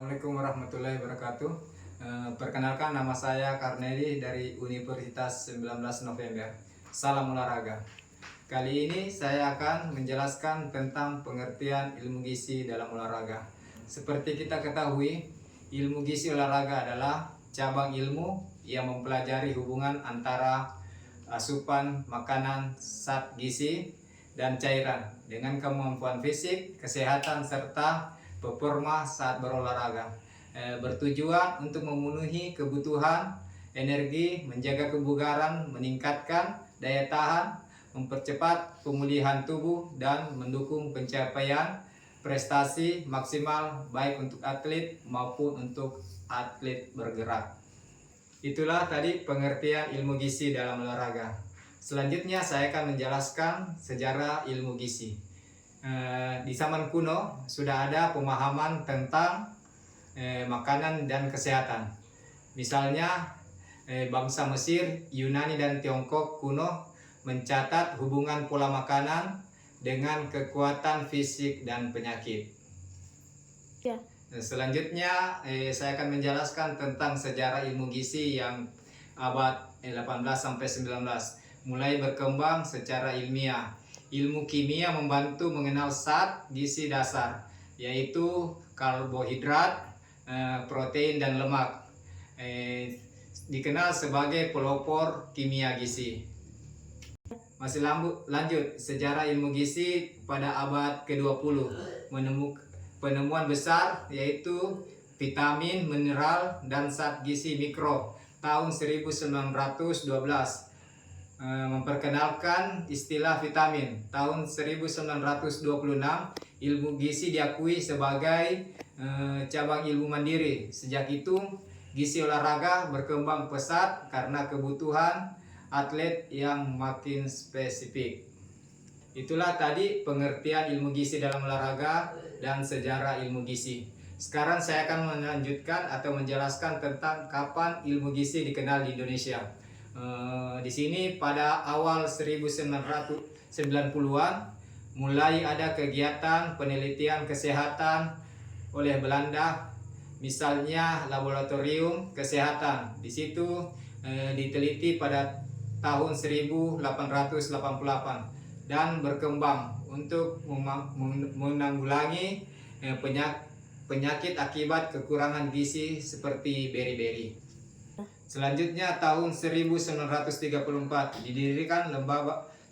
Assalamualaikum warahmatullahi wabarakatuh. Perkenalkan, nama saya Karnedi dari Universitas 19 November. Salam olahraga. Kali ini saya akan menjelaskan tentang pengertian ilmu gizi dalam olahraga. Seperti kita ketahui, ilmu gizi olahraga adalah cabang ilmu yang mempelajari hubungan antara asupan makanan, zat gizi, dan cairan dengan kemampuan fisik, kesehatan, serta performa saat berolahraga. Bertujuan untuk memenuhi kebutuhan energi, menjaga kebugaran, meningkatkan daya tahan, mempercepat pemulihan tubuh, dan mendukung pencapaian prestasi maksimal baik untuk atlet maupun untuk atlet bergerak. Itulah tadi pengertian ilmu gizi dalam olahraga. Selanjutnya saya akan menjelaskan sejarah ilmu gizi. Di zaman kuno sudah ada pemahaman tentang makanan dan kesehatan. Misalnya bangsa Mesir, Yunani, dan Tiongkok kuno mencatat hubungan pola makanan dengan kekuatan fisik dan penyakit. Ya. Selanjutnya saya akan menjelaskan tentang sejarah ilmu gizi yang abad 18 sampai 19 mulai berkembang secara ilmiah. Ilmu kimia membantu mengenal zat gizi dasar, yaitu karbohidrat, protein, dan lemak. Dikenal sebagai pelopor kimia gizi. Masih lanjut, sejarah ilmu gizi pada abad ke-20 menemukan penemuan besar yaitu vitamin, mineral, dan zat gizi mikro tahun 1912. Memperkenalkan istilah vitamin. Tahun 1926 ilmu gizi diakui sebagai cabang ilmu mandiri. Sejak itu gizi olahraga berkembang pesat karena kebutuhan atlet yang makin spesifik. Itulah tadi pengertian ilmu gizi dalam olahraga dan sejarah ilmu gizi. Sekarang saya akan melanjutkan atau menjelaskan tentang kapan ilmu gizi dikenal di Indonesia. Di sini pada awal 1990-an mulai ada kegiatan penelitian kesehatan oleh Belanda, misalnya laboratorium kesehatan. Di situ diteliti pada tahun 1888 dan berkembang untuk menanggulangi penyakit akibat kekurangan gizi seperti beri-beri. Selanjutnya tahun 1934 didirikan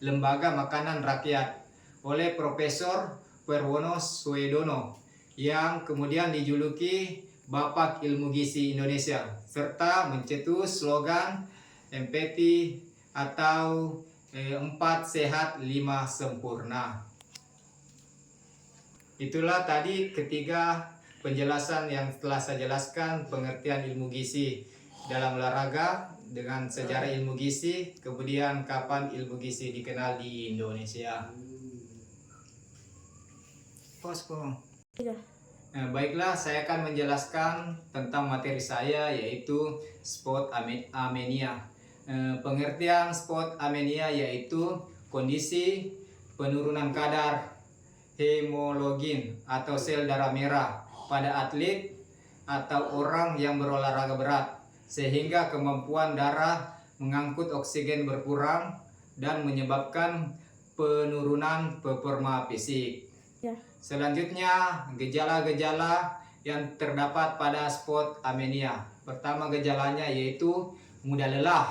Lembaga Makanan Rakyat oleh Profesor Purwono Swedono yang kemudian dijuluki Bapak Ilmu Gizi Indonesia, serta mencetus slogan MPT atau 4 sehat 5 sempurna. Itulah tadi ketiga penjelasan yang telah saya jelaskan pengertian ilmu gizi dalam olahraga dengan sejarah ilmu gizi, kemudian kapan ilmu gizi dikenal di Indonesia. Baiklah, saya akan menjelaskan tentang materi saya, yaitu spot anemia. Pengertian spot anemia yaitu kondisi penurunan kadar hemoglobin atau sel darah merah pada atlet atau orang yang berolahraga berat, sehingga kemampuan darah mengangkut oksigen berkurang dan menyebabkan penurunan performa fisik. Selanjutnya, gejala-gejala yang terdapat pada spot anemia. Pertama, gejalanya yaitu mudah lelah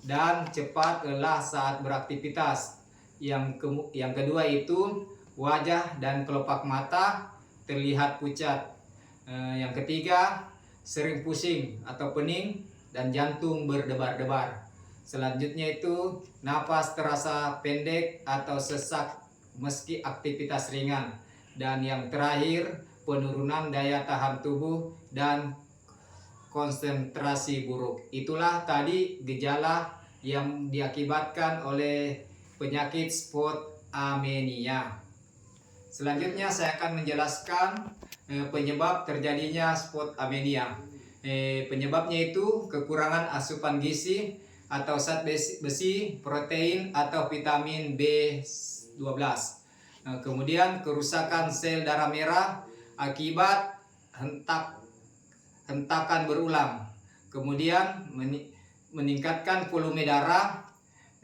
dan cepat lelah saat beraktivitas. Yang kedua itu wajah dan kelopak mata terlihat pucat. Yang ketiga, sering pusing atau pening dan jantung berdebar-debar. Selanjutnya itu napas terasa pendek atau sesak meski aktivitas ringan. Dan yang terakhir, penurunan daya tahan tubuh dan konsentrasi buruk. Itulah tadi gejala yang diakibatkan oleh penyakit spot anemia. Selanjutnya saya akan menjelaskan penyebab terjadinya spot anemia. Penyebabnya itu kekurangan asupan gizi atau zat besi, protein, atau vitamin B12. Kemudian kerusakan sel darah merah akibat hentakan berulang. Kemudian meningkatkan volume darah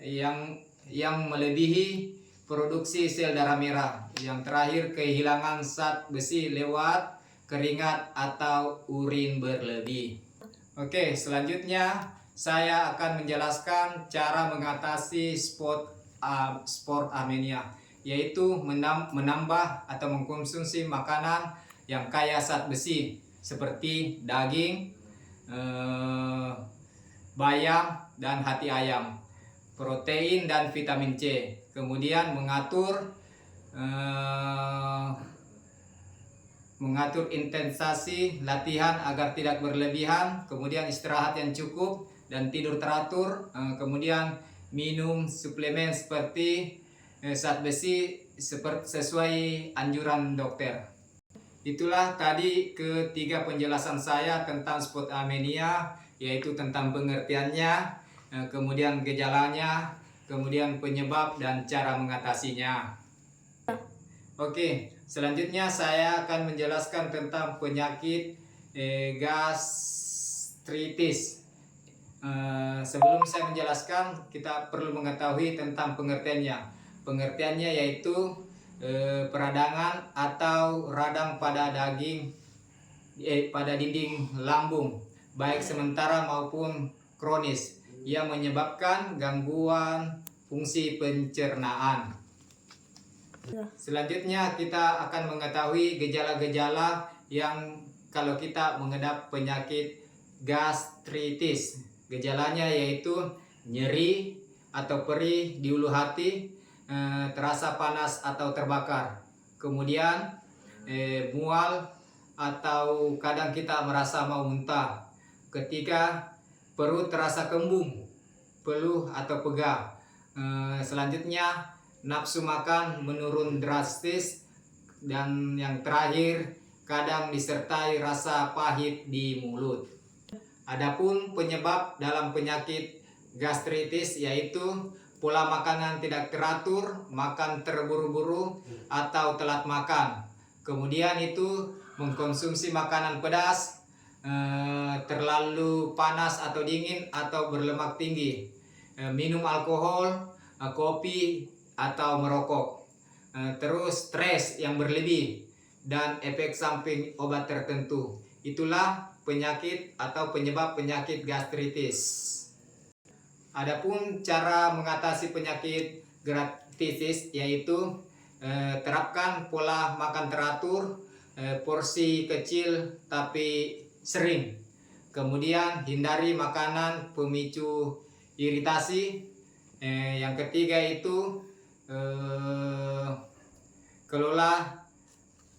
yang melebihi produksi sel darah merah. Yang terakhir, kehilangan zat besi lewat keringat atau urin berlebih. Oke, selanjutnya saya akan menjelaskan cara mengatasi sport anemia, yaitu menambah atau mengkonsumsi makanan yang kaya zat besi seperti daging, bayam dan hati ayam, protein dan vitamin C. Kemudian mengatur intensasi latihan agar tidak berlebihan, kemudian istirahat yang cukup dan tidur teratur, kemudian minum suplemen seperti zat besi sesuai anjuran dokter. Itulah tadi ketiga penjelasan saya tentang sport anemia, yaitu tentang pengertiannya, kemudian gejalanya, kemudian penyebab dan cara mengatasinya. Oke, selanjutnya saya akan menjelaskan tentang penyakit gastritis. Sebelum saya menjelaskan, kita perlu mengetahui tentang pengertiannya. Pengertiannya yaitu peradangan atau radang pada dinding lambung, baik sementara maupun kronis, yang menyebabkan gangguan fungsi pencernaan. Selanjutnya kita akan mengetahui gejala-gejala yang kalau kita mengidap penyakit gastritis. Gejalanya yaitu nyeri atau perih di ulu hati, terasa panas atau terbakar. Kemudian mual atau kadang kita merasa mau muntah. Ketiga, perut terasa kembung, peluh atau pegal. Selanjutnya, nafsu makan menurun drastis, dan yang terakhir kadang disertai rasa pahit di mulut. Adapun penyebab dalam penyakit gastritis yaitu pola makanan tidak teratur, makan terburu-buru atau telat makan. Kemudian itu mengkonsumsi makanan pedas, terlalu panas atau dingin atau berlemak tinggi, minum alkohol, kopi atau merokok, terus stres yang berlebih dan efek samping obat tertentu. Itulah penyakit atau penyebab penyakit gastritis. Adapun cara mengatasi penyakit gastritis yaitu terapkan pola makan teratur, porsi kecil tapi sering. Kemudian hindari makanan pemicu iritasi. Yang ketiga itu kelola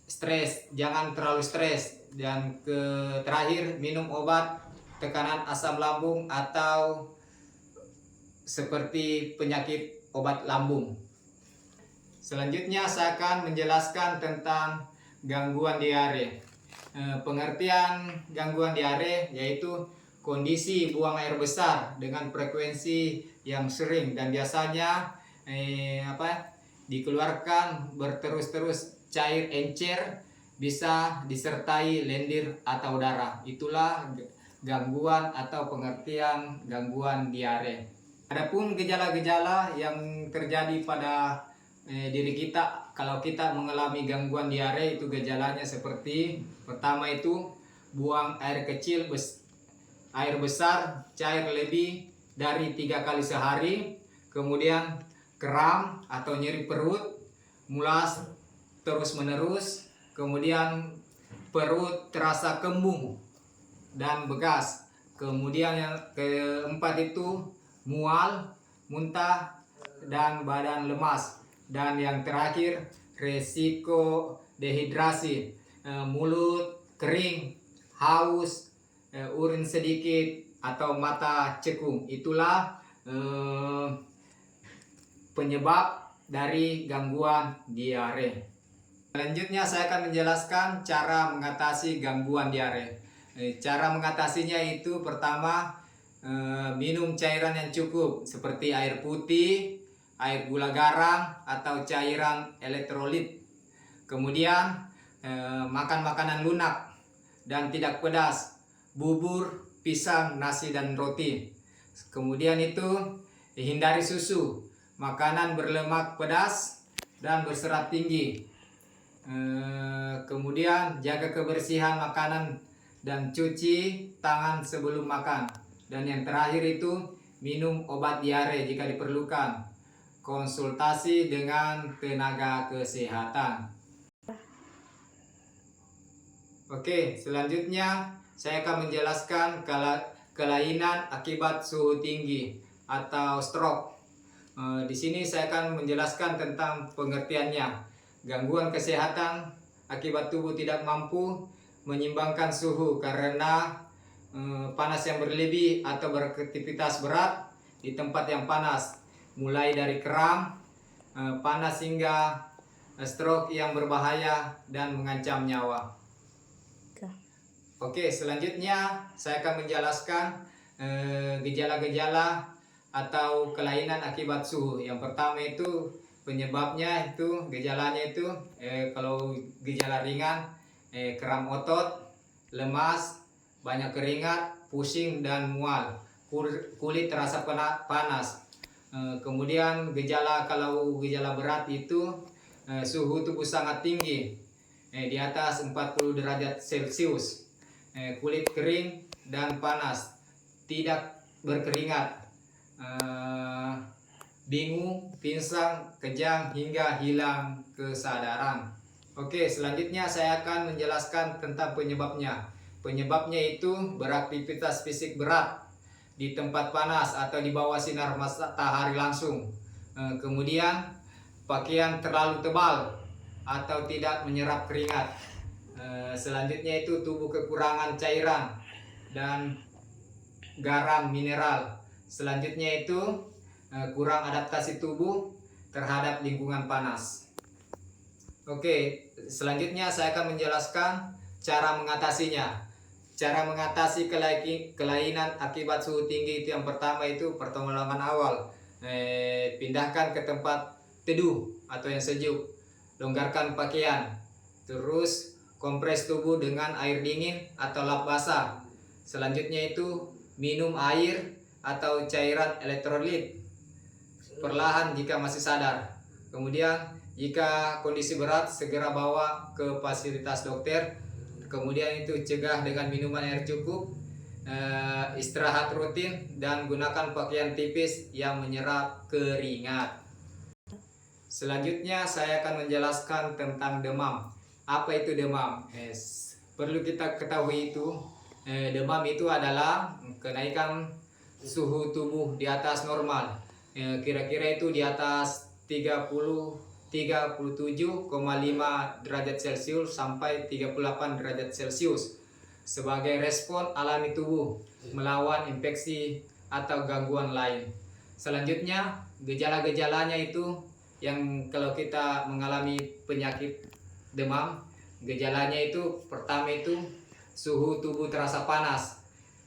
stres, jangan terlalu stres. Dan terakhir, minum obat tekanan asam lambung atau seperti penyakit obat lambung. Selanjutnya saya akan menjelaskan tentang gangguan diare. Pengertian gangguan diare yaitu kondisi buang air besar dengan frekuensi yang sering dan biasanya dikeluarkan berterus-terus cair encer, bisa disertai lendir atau darah. Itulah gangguan atau pengertian gangguan diare. Adapun gejala-gejala yang terjadi pada diri kita kalau kita mengalami gangguan diare, itu gejalanya seperti pertama itu buang air kecil, air besar, cair lebih dari 3 kali sehari. Kemudian kram atau nyeri perut, mulas terus menerus. Kemudian perut terasa kembung dan begas. Kemudian yang keempat itu mual, muntah dan badan lemas. Dan yang terakhir resiko dehidrasi, mulut kering, haus, urin sedikit atau mata cekung. Itulah penyebab dari gangguan diare. Selanjutnya saya akan menjelaskan cara mengatasi gangguan diare. Cara mengatasinya itu pertama, minum cairan yang cukup seperti air putih, air gula garam atau cairan elektrolit. Kemudian makan makanan lunak, dan tidak pedas, bubur, pisang, nasi, dan roti. Kemudian itu hindari susu, makanan berlemak pedas dan berserat tinggi. Kemudian jaga kebersihan makanan dan cuci tangan sebelum makan. Dan yang terakhir itu minum obat diare jika diperlukan. Konsultasi dengan tenaga kesehatan. Oke, selanjutnya saya akan menjelaskan kelainan akibat suhu tinggi atau stroke. Di sini saya akan menjelaskan tentang pengertiannya. Gangguan kesehatan akibat tubuh tidak mampu menyimbangkan suhu karena panas yang berlebih atau beraktivitas berat di tempat yang panas, mulai dari kram, panas hingga stroke yang berbahaya dan mengancam nyawa. Oke, selanjutnya saya akan menjelaskan gejala-gejala atau kelainan akibat suhu. Yang pertama itu penyebabnya itu gejalanya itu kalau gejala ringan kram otot, lemas, banyak keringat, pusing dan mual, kulit terasa panas. Kemudian kalau gejala berat itu suhu tubuh sangat tinggi, di atas 40 derajat Celcius, kulit kering dan panas, tidak berkeringat, bingung, pingsan, kejang hingga hilang kesadaran. Oke, selanjutnya saya akan menjelaskan tentang penyebabnya. Penyebabnya itu beraktivitas fisik berat di tempat panas atau di bawah sinar matahari langsung. Kemudian pakaian terlalu tebal atau tidak menyerap keringat. Selanjutnya itu tubuh kekurangan cairan dan garam mineral. Selanjutnya itu kurang adaptasi tubuh terhadap lingkungan panas. Oke, selanjutnya saya akan menjelaskan cara mengatasinya. Cara mengatasi kelainan akibat suhu tinggi itu yang pertama itu pertolongan awal. Pindahkan ke tempat teduh atau yang sejuk. Longgarkan pakaian. Terus kompres tubuh dengan air dingin atau lap basah. Selanjutnya itu minum air atau cairan elektrolit perlahan jika masih sadar. Kemudian jika kondisi berat segera bawa ke fasilitas dokter. Kemudian itu cegah dengan minuman air cukup, istirahat rutin, dan gunakan pakaian tipis yang menyerap keringat. Selanjutnya saya akan menjelaskan tentang demam. Apa itu demam? Perlu kita ketahui itu demam itu adalah kenaikan suhu tubuh di atas normal. Kira-kira itu di atas 37,5 derajat Celcius sampai 38 derajat Celcius sebagai respon alami tubuh melawan infeksi atau gangguan lain. Selanjutnya gejala-gejalanya itu yang kalau kita mengalami penyakit demam, gejalanya itu pertama itu suhu tubuh terasa panas,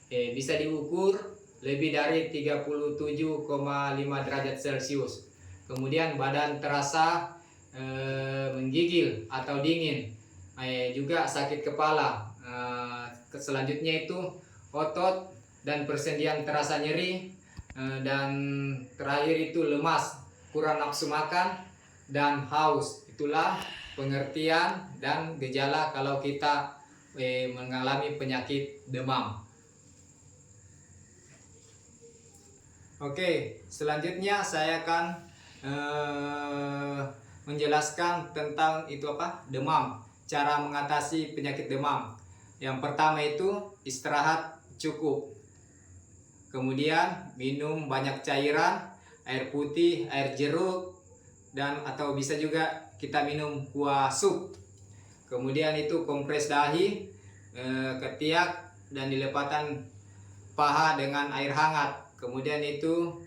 bisa diukur lebih dari 37,5 derajat Celcius. Kemudian badan terasa menggigil atau dingin, juga sakit kepala. Selanjutnya itu otot dan persendian terasa nyeri, dan terakhir itu lemas, kurang nafsu makan, dan haus. Itulah pengertian dan gejala kalau kita mengalami penyakit demam. Oke, selanjutnya saya akan menjelaskan tentang itu demam, cara mengatasi penyakit demam. Yang pertama itu istirahat cukup, kemudian minum banyak cairan, air putih, air jeruk, dan atau bisa juga kita minum kuah sup. Kemudian itu kompres dahi, ketiak, dan dilepatan paha dengan air hangat. Kemudian itu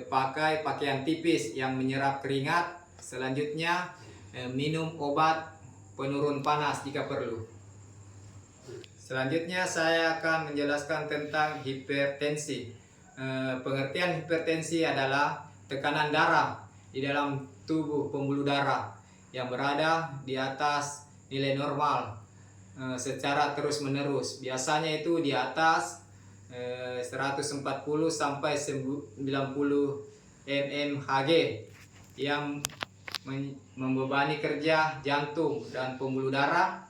pakai pakaian tipis yang menyerap keringat. Selanjutnya minum obat penurun panas jika perlu. Selanjutnya saya akan menjelaskan tentang hipertensi. Pengertian hipertensi adalah tekanan darah di dalam tubuh pembuluh darah yang berada di atas nilai normal. secara terus-menerus. Biasanya itu di atas 140 sampai 90 mmHg yang membebani kerja jantung dan pembuluh darah,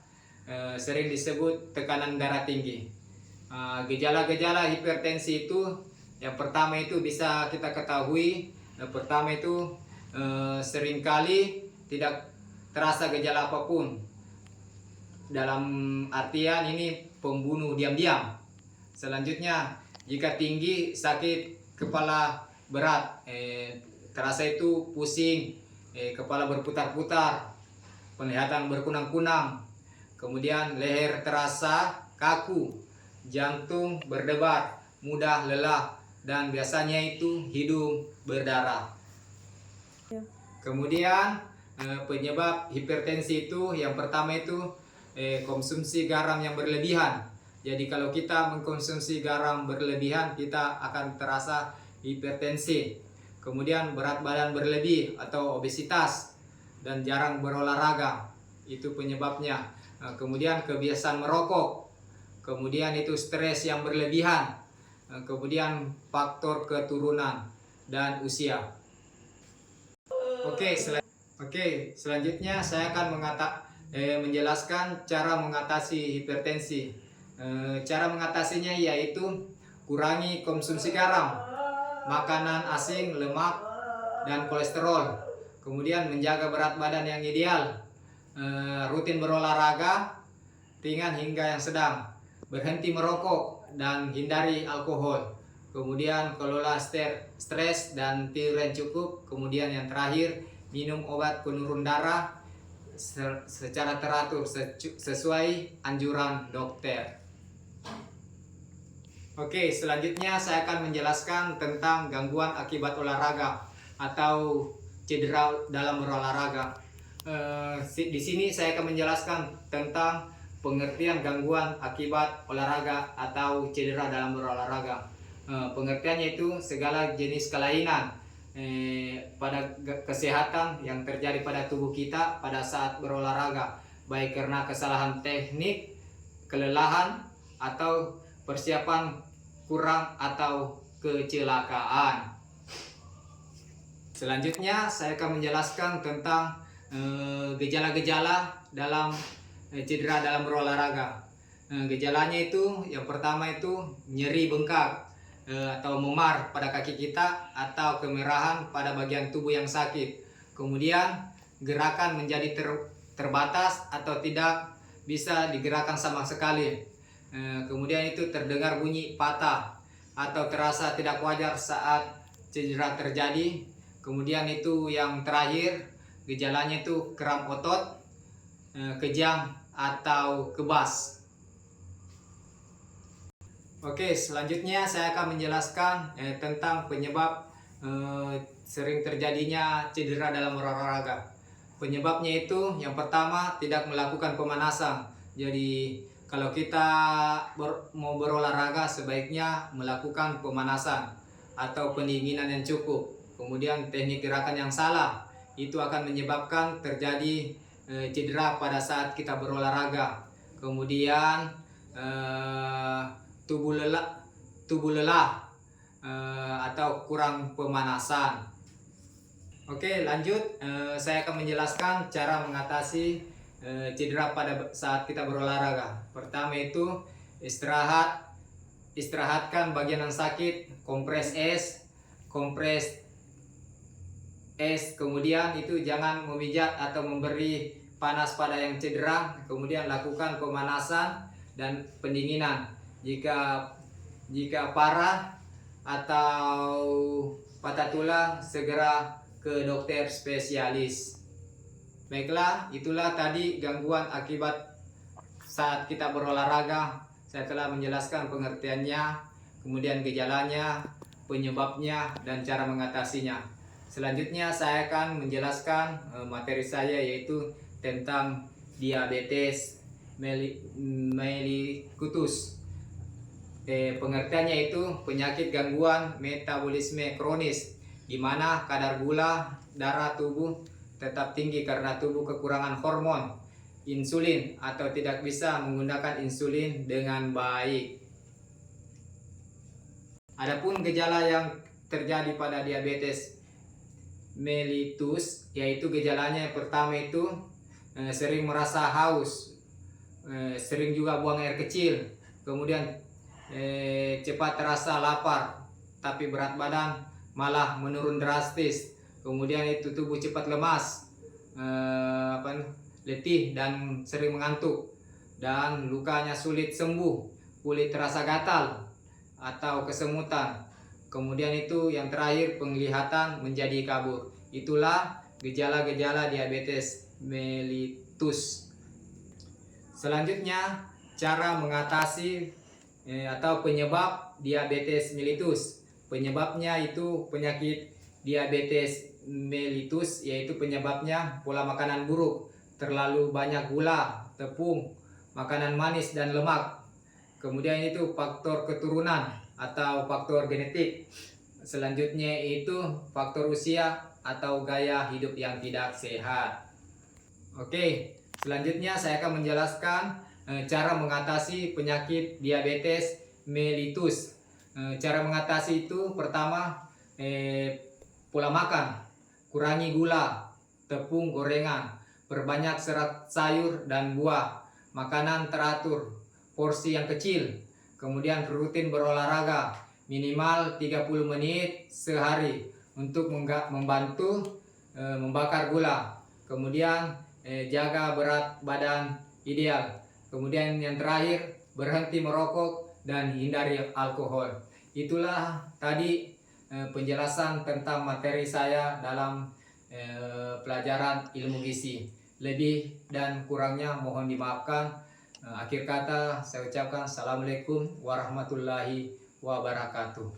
sering disebut tekanan darah tinggi. Gejala-gejala hipertensi itu yang pertama itu bisa kita ketahui, pertama itu seringkali tidak terasa gejala apapun, dalam artian ini pembunuh diam-diam. Selanjutnya, jika tinggi, sakit kepala berat, terasa itu pusing, kepala berputar-putar, penglihatan berkunang-kunang, kemudian leher terasa kaku, jantung berdebar, mudah lelah, dan biasanya itu hidung berdarah. Kemudian penyebab hipertensi itu yang pertama itu konsumsi garam yang berlebihan. Jadi kalau kita mengkonsumsi garam berlebihan, kita akan terasa hipertensi. Kemudian berat badan berlebih atau obesitas dan jarang berolahraga, itu penyebabnya. Kemudian kebiasaan merokok, kemudian itu stres yang berlebihan, kemudian faktor keturunan dan usia. Oke, selanjutnya saya akan menjelaskan cara mengatasi hipertensi. Cara mengatasinya yaitu kurangi konsumsi garam, makanan asing, lemak, dan kolesterol. Kemudian menjaga berat badan yang ideal, rutin berolahraga ringan hingga yang sedang, berhenti merokok dan hindari alkohol. Kemudian kelola stres dan tidur yang cukup. Kemudian yang terakhir, minum obat penurun darah secara teratur sesuai anjuran dokter. Oke, selanjutnya saya akan menjelaskan tentang gangguan akibat olahraga atau cedera dalam berolahraga. Di sini saya akan menjelaskan tentang pengertian gangguan akibat olahraga atau cedera dalam berolahraga. Pengertiannya itu segala jenis kelainan pada kesehatan yang terjadi pada tubuh kita pada saat berolahraga, baik karena kesalahan teknik, kelelahan, atau persiapan kurang atau kecelakaan. Selanjutnya saya akan menjelaskan tentang gejala-gejala dalam cedera dalam berolahraga. Gejalanya itu yang pertama itu nyeri bengkak atau memar pada kaki kita atau kemerahan pada bagian tubuh yang sakit. Kemudian gerakan menjadi terbatas atau tidak bisa digerakkan sama sekali. Kemudian itu terdengar bunyi patah atau terasa tidak wajar saat cedera terjadi. Kemudian itu yang terakhir, gejalanya itu kram otot, kejang atau kebas. Oke, selanjutnya saya akan menjelaskan tentang penyebab sering terjadinya cedera dalam olahraga. Penyebabnya itu yang pertama, tidak melakukan pemanasan. Jadi kalau kita mau berolahraga sebaiknya melakukan pemanasan atau pendinginan yang cukup. Kemudian teknik gerakan yang salah itu akan menyebabkan terjadi cedera pada saat kita berolahraga. Kemudian tubuh lelah atau kurang pemanasan. Oke, lanjut. Saya akan menjelaskan cara mengatasi cedera pada saat kita berolahraga. Pertama itu istirahatkan bagian yang sakit, kompres es, kemudian itu jangan memijat atau memberi panas pada yang cedera. Kemudian lakukan pemanasan dan pendinginan. Jika parah atau patah tulang, segera ke dokter spesialis. Baiklah, itulah tadi gangguan akibat saat kita berolahraga. Saya telah menjelaskan pengertiannya, kemudian gejalanya, penyebabnya, dan cara mengatasinya. Selanjutnya saya akan menjelaskan materi saya, yaitu tentang diabetes mellitus. Pengertiannya itu penyakit gangguan metabolisme kronis, di mana kadar gula darah tubuh tetap tinggi karena tubuh kekurangan hormon. insulin atau tidak bisa menggunakan insulin dengan baik. Adapun gejala yang terjadi pada diabetes mellitus, yaitu gejalanya yang pertama itu sering merasa haus, sering juga buang air kecil, kemudian cepat terasa lapar, tapi berat badan malah menurun drastis, kemudian itu tubuh cepat lemas, letih dan sering mengantuk, dan lukanya sulit sembuh, kulit terasa gatal atau kesemutan. Kemudian itu yang terakhir, penglihatan menjadi kabur. Itulah gejala-gejala diabetes mellitus. Selanjutnya, cara mengatasi atau penyebab diabetes mellitus. Penyebabnya itu penyakit diabetes mellitus, yaitu penyebabnya pola makanan buruk, terlalu banyak gula, tepung, makanan manis dan lemak. Kemudian itu faktor keturunan atau faktor genetik. Selanjutnya itu faktor usia atau gaya hidup yang tidak sehat. Oke, selanjutnya saya akan menjelaskan cara mengatasi penyakit diabetes mellitus. Cara mengatasi itu pertama, pola makan, kurangi gula, tepung, gorengan, perbanyak serat sayur dan buah, makanan teratur, porsi yang kecil, kemudian rutin berolahraga minimal 30 menit sehari untuk membantu membakar gula, kemudian jaga berat badan ideal, kemudian yang terakhir berhenti merokok dan hindari alkohol. Itulah tadi penjelasan tentang materi saya dalam pelajaran ilmu gizi. Lebih dan kurangnya mohon dimaafkan. Akhir kata saya ucapkan assalamualaikum warahmatullahi wabarakatuh.